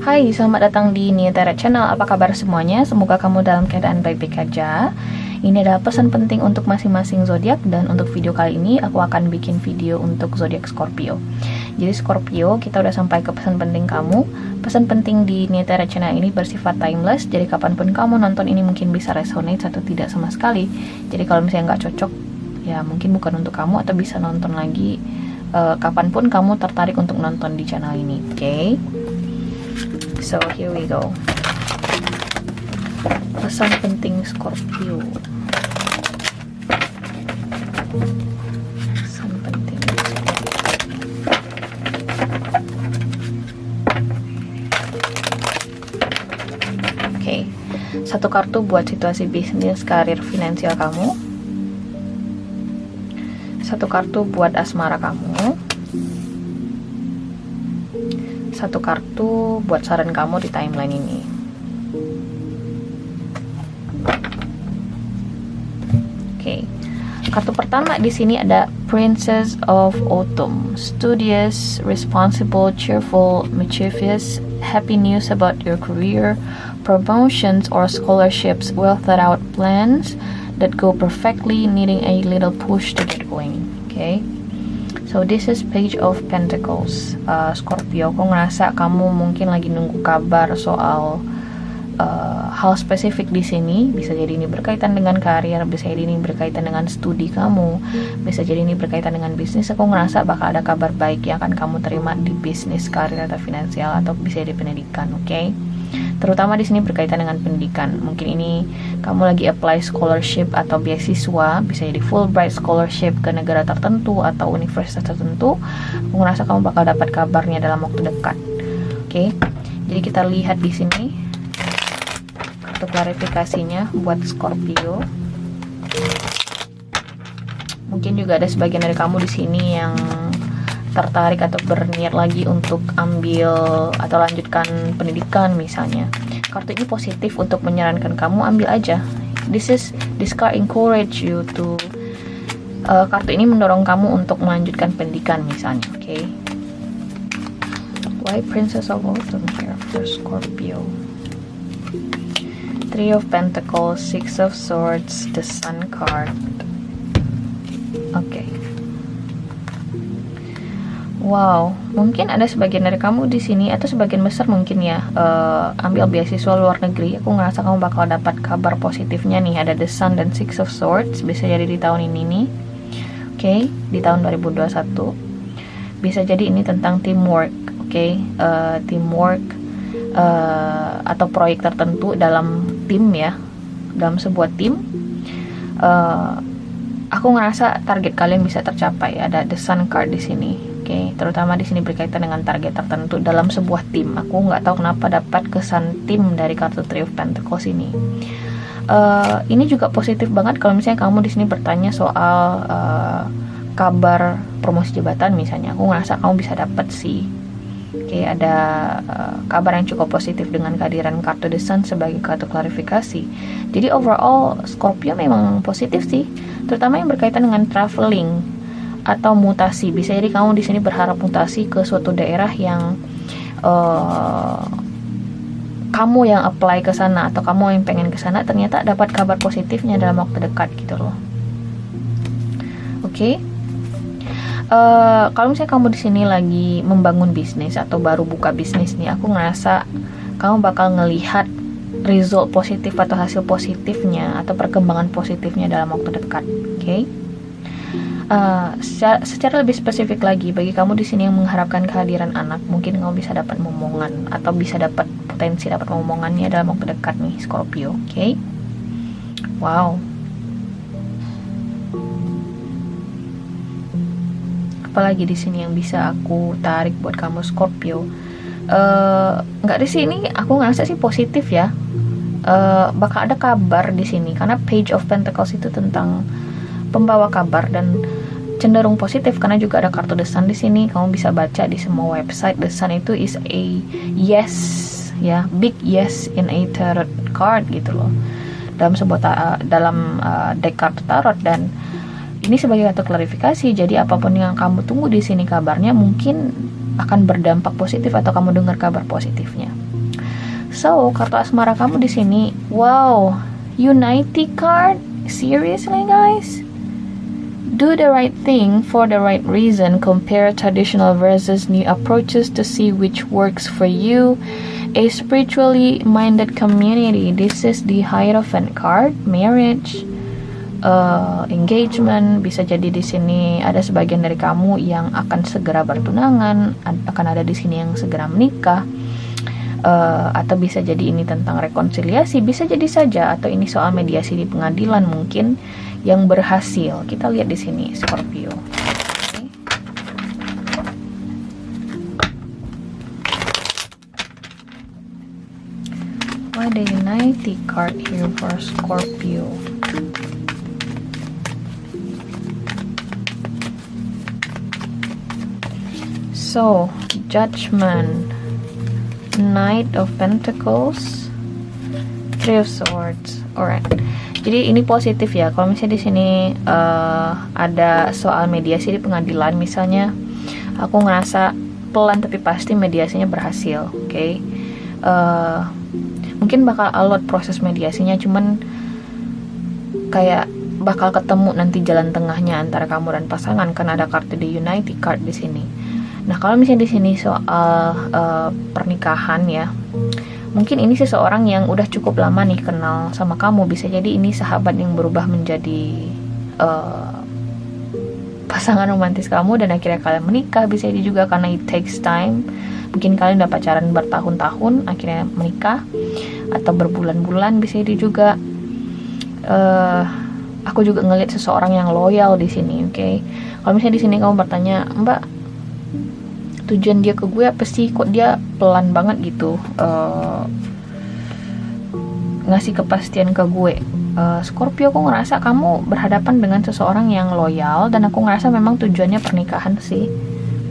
Hai, selamat datang di Nietera Channel. Apa kabar semuanya? Semoga kamu dalam keadaan baik-baik aja. Ini adalah pesan penting untuk masing-masing zodiak, dan untuk video kali ini aku akan bikin video untuk zodiak Scorpio. Jadi Scorpio, kita udah sampai ke pesan penting kamu. Pesan penting di Nietera Channel ini bersifat timeless, jadi kapanpun kamu nonton ini mungkin bisa resonate atau tidak sama sekali. Jadi kalau misalnya nggak cocok, ya mungkin bukan untuk kamu, atau bisa nonton lagi kapanpun kamu tertarik untuk nonton di channel ini. Oke? So here we go. Pesan penting Scorpio. Pesan penting Oke, satu kartu buat situasi bisnis, karir, finansial kamu. Satu kartu buat asmara kamu. Satu kartu buat saran kamu di timeline ini. Oke. Kartu pertama di sini ada Princess of Autumn. Studious, responsible, cheerful, mischievous, happy news about your career, promotions or scholarships, well thought out plans that go perfectly, needing a little push to get going. Okay? So this is Page of Pentacles. Scorpio, aku ngerasa kamu mungkin lagi nunggu kabar soal hal spesifik di sini. Bisa jadi ini berkaitan dengan karir, bisa jadi ini berkaitan dengan studi kamu, bisa jadi ini berkaitan dengan bisnis. Aku ngerasa bakal ada kabar baik yang akan kamu terima di bisnis, karir, atau finansial, atau bisa jadi pendidikan. Oke? Terutama di sini berkaitan dengan pendidikan. Mungkin ini kamu lagi apply scholarship atau beasiswa, bisa jadi Fulbright scholarship ke negara tertentu atau universitas tertentu. Aku ngerasa kamu bakal dapat kabarnya dalam waktu dekat. Oke, jadi kita lihat di sini kartu klarifikasinya buat Scorpio. Mungkin juga ada sebagian dari kamu di sini yang tertarik atau berniat lagi untuk ambil atau lanjutkan pendidikan misalnya. Kartu ini positif untuk menyarankan kamu ambil aja. This card encourage you to kartu ini mendorong kamu untuk melanjutkan pendidikan misalnya. Oke. Why Princess of Autumn here for Scorpio? Three of Pentacles, Six of Swords, the Sun card. Oke. Wow, mungkin ada sebagian dari kamu di sini atau sebagian besar mungkin ya ambil beasiswa luar negeri. Aku ngerasa kamu bakal dapat kabar positifnya nih. Ada The Sun dan Six of Swords. Bisa jadi di tahun ini nih. Oke, di tahun 2021. Bisa jadi ini tentang teamwork. Oke, teamwork atau proyek tertentu dalam tim ya, dalam sebuah tim. Aku ngerasa target kalian bisa tercapai. Ada The Sun card di sini. Oke, terutama di sini berkaitan dengan target tertentu dalam sebuah tim. Aku nggak tahu kenapa dapat kesan tim dari kartu Three of Pentacles ini. Ini juga positif banget kalau misalnya kamu di sini bertanya soal kabar promosi jabatan misalnya. Aku ngerasa kamu bisa dapat sih. Oke, ada kabar yang cukup positif dengan kehadiran kartu The Sun sebagai kartu klarifikasi. Jadi overall Scorpio memang positif sih, terutama yang berkaitan dengan traveling atau mutasi. Bisa jadi kamu di sini berharap mutasi ke suatu daerah yang kamu yang apply ke sana atau kamu yang pengen ke sana, ternyata dapat kabar positifnya dalam waktu dekat gitu loh. Oke. Kalau misalnya kamu di sini lagi membangun bisnis atau baru buka bisnis nih, aku ngerasa kamu bakal ngelihat result positif atau hasil positifnya atau perkembangan positifnya dalam waktu dekat. Oke. Secara lebih spesifik lagi, bagi kamu di sini yang mengharapkan kehadiran anak, mungkin kamu bisa dapat momongan atau bisa dapat potensi dapat momongannya dalam waktu dekat nih Scorpio. Oke. Wow. Apalagi di sini yang bisa aku tarik buat kamu Scorpio? Nggak di sini aku ngerasa sih positif ya. Bakal ada kabar di sini karena Page of Pentacles itu tentang pembawa kabar dan cenderung positif karena juga ada kartu The Sun di sini. Kamu bisa baca di semua website. The Sun itu is a yes ya, big yes in a tarot card gitu loh. Dalam sebuah deck kartu tarot, dan ini sebagai kartu klarifikasi. Jadi apapun yang kamu tunggu di sini kabarnya mungkin akan berdampak positif atau kamu dengar kabar positifnya. So, kartu asmara kamu di sini, wow, Unity card, seriously guys? Do the right thing for the right reason. Compare traditional versus new approaches to see which works for you. A spiritually minded community. This is the Hierophant card, marriage, engagement. Bisa jadi di sini ada sebagian dari kamu yang akan segera bertunangan, akan ada di sini yang segera menikah. Atau bisa jadi ini tentang rekonsiliasi, bisa jadi saja, atau ini soal mediasi di pengadilan mungkin yang berhasil. Kita lihat di sini Scorpio. Okay. Why the Unity card here for Scorpio? So, Judgment, Knight of Pentacles, Three of Swords. Alright. Jadi ini positif ya. Kalau misalnya di sini ada soal mediasi di pengadilan, misalnya, aku ngerasa pelan tapi pasti mediasinya berhasil. Oke. Mungkin bakal alot proses mediasinya, cuman kayak bakal ketemu nanti jalan tengahnya antara kamu dan pasangan, kan ada kartu The Unity card di sini. Nah, kalau misalnya di sini soal pernikahan ya, mungkin ini seseorang yang udah cukup lama nih kenal sama kamu. Bisa jadi ini sahabat yang berubah menjadi pasangan romantis kamu dan akhirnya kalian menikah. Bisa jadi juga karena it takes time. Mungkin kalian udah pacaran bertahun-tahun akhirnya menikah, atau berbulan-bulan. Bisa jadi juga aku juga ngelihat seseorang yang loyal di sini. Oke. Kalau misalnya di sini kamu bertanya, Mbak, tujuan dia ke gue apa sih, kok dia pelan banget gitu ngasih kepastian ke gue. Scorpio, aku ngerasa kamu berhadapan dengan seseorang yang loyal, dan aku ngerasa memang tujuannya pernikahan sih.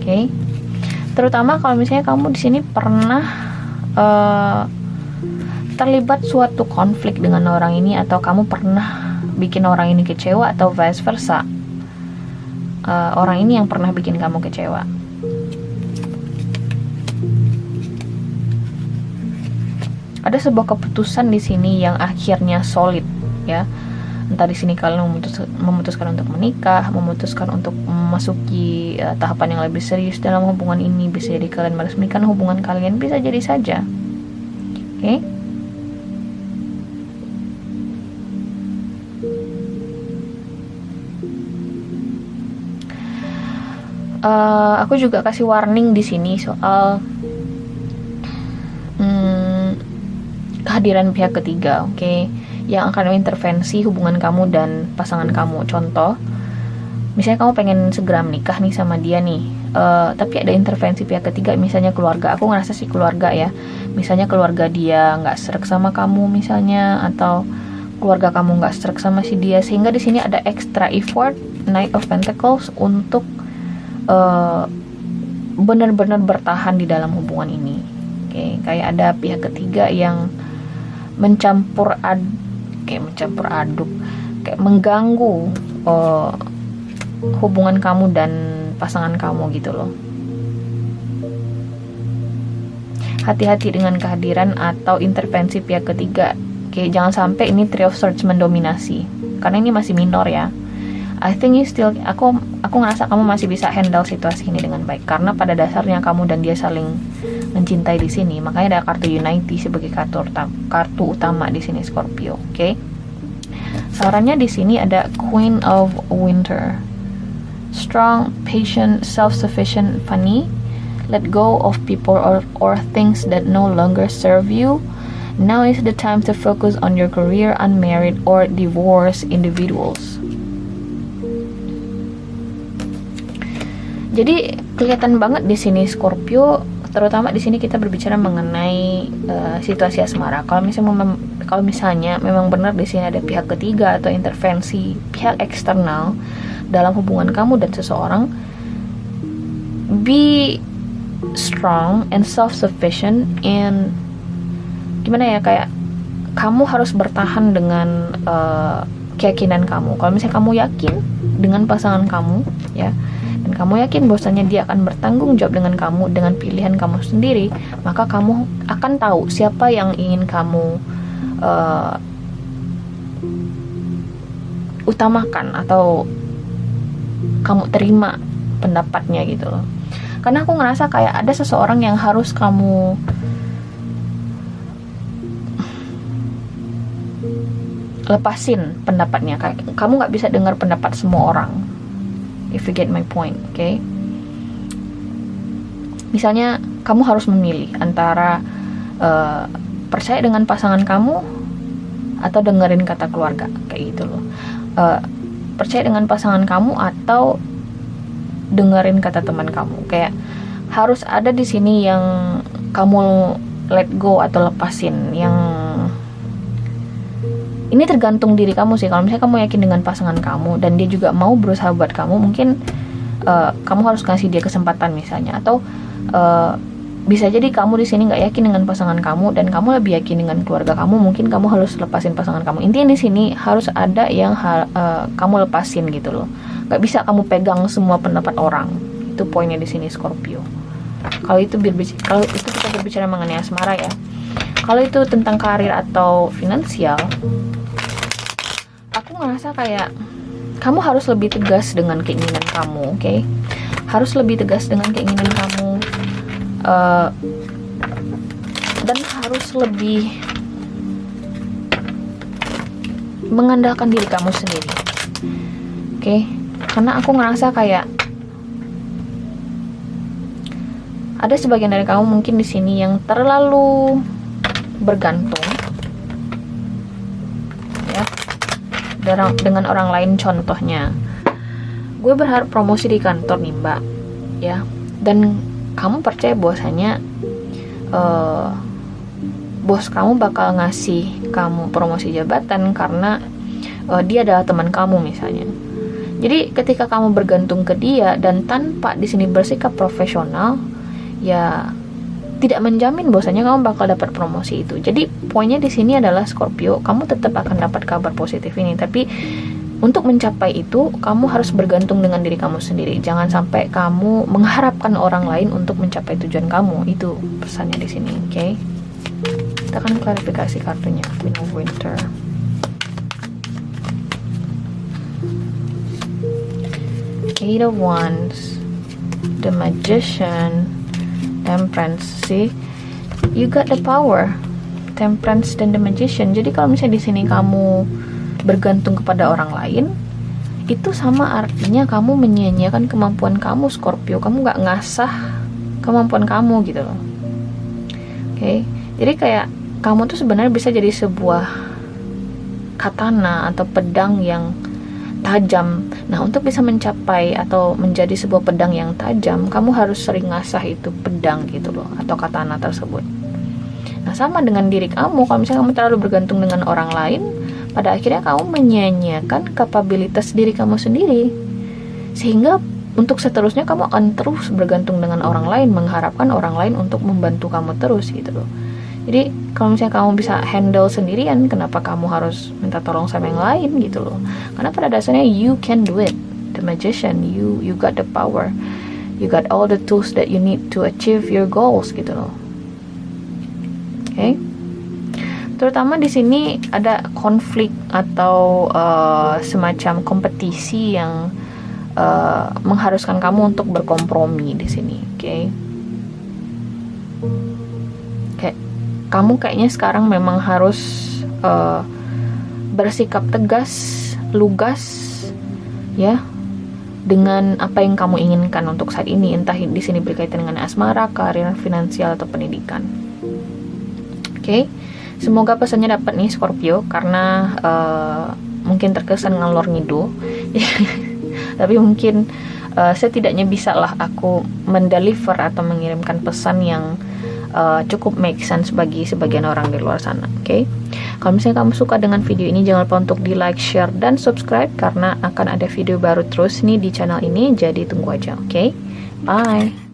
Oke. Terutama kalau misalnya kamu di sini pernah terlibat suatu konflik dengan orang ini, atau kamu pernah bikin orang ini kecewa, atau vice versa. Orang ini yang pernah bikin kamu kecewa. Ada sebuah keputusan di sini yang akhirnya solid ya. Entah di sini kalian memutuskan untuk menikah, memutuskan untuk memasuki tahapan yang lebih serius dalam hubungan ini. Bisa jadi kalian meresmikan hubungan kalian, bisa jadi saja. Oke. Aku juga kasih warning di sini soal kehadiran pihak ketiga, oke, yang akan mengintervensi hubungan kamu dan pasangan kamu. Contoh, misalnya kamu pengen segera menikah nih sama dia nih, tapi ada intervensi pihak ketiga, misalnya keluarga. Aku ngerasa sih keluarga ya, misalnya keluarga dia nggak srek sama kamu misalnya, atau keluarga kamu nggak srek sama si dia, sehingga di sini ada extra effort, Knight of Pentacles, untuk benar-benar bertahan di dalam hubungan ini. Oke, kayak ada pihak ketiga yang mencampur aduk, kayak mengganggu hubungan kamu dan pasangan kamu gitu loh. Hati-hati dengan kehadiran atau intervensi pihak ketiga. Oke, jangan sampai ini Three of Swords mendominasi, karena ini masih minor ya. I think you still, aku ngerasa kamu masih bisa handle situasi ini dengan baik, karena pada dasarnya kamu dan dia saling mencintai di sini. Makanya ada kartu Unity sebagai kartu utama di sini Scorpio. Oke. Sarannya di sini ada Queen of Winter. Strong, patient, self-sufficient, funny. Let go of people or things that no longer serve you. Now is the time to focus on your career, unmarried or divorced individuals. Jadi kelihatan banget di sini Scorpio, terutama di sini kita berbicara mengenai situasi asmara. Kalau misalnya memang benar di sini ada pihak ketiga atau intervensi pihak eksternal dalam hubungan kamu dan seseorang, be strong and self-sufficient, and gimana ya, kayak kamu harus bertahan dengan keyakinan kamu. Kalau misalnya kamu yakin dengan pasangan kamu ya, dan kamu yakin bahwasanya dia akan bertanggung jawab dengan kamu, dengan pilihan kamu sendiri, maka kamu akan tahu siapa yang ingin kamu utamakan atau kamu terima pendapatnya gitu loh. Karena aku ngerasa kayak ada seseorang yang harus kamu lepasin pendapatnya. Kayak kamu nggak bisa dengar pendapat semua orang, if you get my point, okay? Misalnya kamu harus memilih antara percaya dengan pasangan kamu atau dengerin kata keluarga, kayak gitu loh. Percaya dengan pasangan kamu atau dengerin kata teman kamu. Kayak harus ada di sini yang kamu let go atau lepasin. Yang ini tergantung diri kamu sih. Kalau misalnya kamu yakin dengan pasangan kamu dan dia juga mau berusaha buat kamu, mungkin kamu harus kasih dia kesempatan misalnya. Atau bisa jadi kamu di sini nggak yakin dengan pasangan kamu dan kamu lebih yakin dengan keluarga kamu, mungkin kamu harus lepasin pasangan kamu. Intinya di sini harus ada yang kamu lepasin gitu loh. Nggak bisa kamu pegang semua pendapat orang. Itu poinnya di sini Scorpio. Kalau itu kita berbicara mengenai asmara ya. Kalau itu tentang karir atau finansial, aku ngerasa kayak kamu harus lebih tegas dengan keinginan kamu, oke? Harus lebih tegas dengan keinginan kamu. Dan harus lebih mengandalkan diri kamu sendiri, oke? Karena aku ngerasa kayak ada sebagian dari kamu mungkin di sini yang terlalu bergantung ya dengan orang lain. Contohnya, gue berharap promosi di kantor nih mbak ya, dan kamu percaya bahwasanya bos kamu bakal ngasih kamu promosi jabatan karena dia adalah teman kamu misalnya. Jadi ketika kamu bergantung ke dia dan tanpa di sini bersikap profesional, ya tidak menjamin bahwasanya kamu bakal dapat promosi itu. Jadi poinnya di sini adalah Scorpio, kamu tetap akan dapat kabar positif ini, tapi untuk mencapai itu kamu harus bergantung dengan diri kamu sendiri. Jangan sampai kamu mengharapkan orang lain untuk mencapai tujuan kamu. Itu pesannya di sini, oke? Okay? Kita akan klarifikasi kartunya. Queen of Winter. Eight of Wands, the Magician, Temperance. See, you got the power, Temperance dan the Magician. Jadi kalau misalnya di sini kamu bergantung kepada orang lain, itu sama artinya kamu menyia-nyiakan kemampuan kamu Scorpio. Kamu nggak ngasah kemampuan kamu gitu loh. Oke, jadi kayak kamu tuh sebenarnya bisa jadi sebuah katana atau pedang yang tajam. Nah, untuk bisa mencapai atau menjadi sebuah pedang yang tajam, kamu harus sering ngasah itu pedang gitu loh, atau katana tersebut. Nah, sama dengan diri kamu, kalau misalnya kamu terlalu bergantung dengan orang lain, pada akhirnya kamu menyia-nyiakan kapabilitas diri kamu sendiri. Sehingga untuk seterusnya kamu akan terus bergantung dengan orang lain, mengharapkan orang lain untuk membantu kamu terus gitu loh. Jadi kalau misalnya kamu bisa handle sendirian, kenapa kamu harus minta tolong sama yang lain gitu loh? Karena pada dasarnya you can do it. The Magician, you got the power, you got all the tools that you need to achieve your goals gitu loh. Oke? Okay? Terutama di sini ada konflik atau semacam kompetisi yang mengharuskan kamu untuk berkompromi di sini, oke? Okay? Kayak kamu kayaknya sekarang memang harus bersikap tegas, lugas, ya, dengan apa yang kamu inginkan untuk saat ini, entah di sini berkaitan dengan asmara, karir, finansial atau pendidikan. Oke? Okay? Semoga pesannya dapat nih Scorpio, karena mungkin terkesan ngalor ngidul. Tapi mungkin setidaknya bisa lah aku mendeliver atau mengirimkan pesan yang cukup make sense bagi sebagian orang di luar sana. Oke? Kalau misalnya kamu suka dengan video ini, jangan lupa untuk di like, share, dan subscribe, karena akan ada video baru terus nih di channel ini, jadi tunggu aja. Oke? Bye!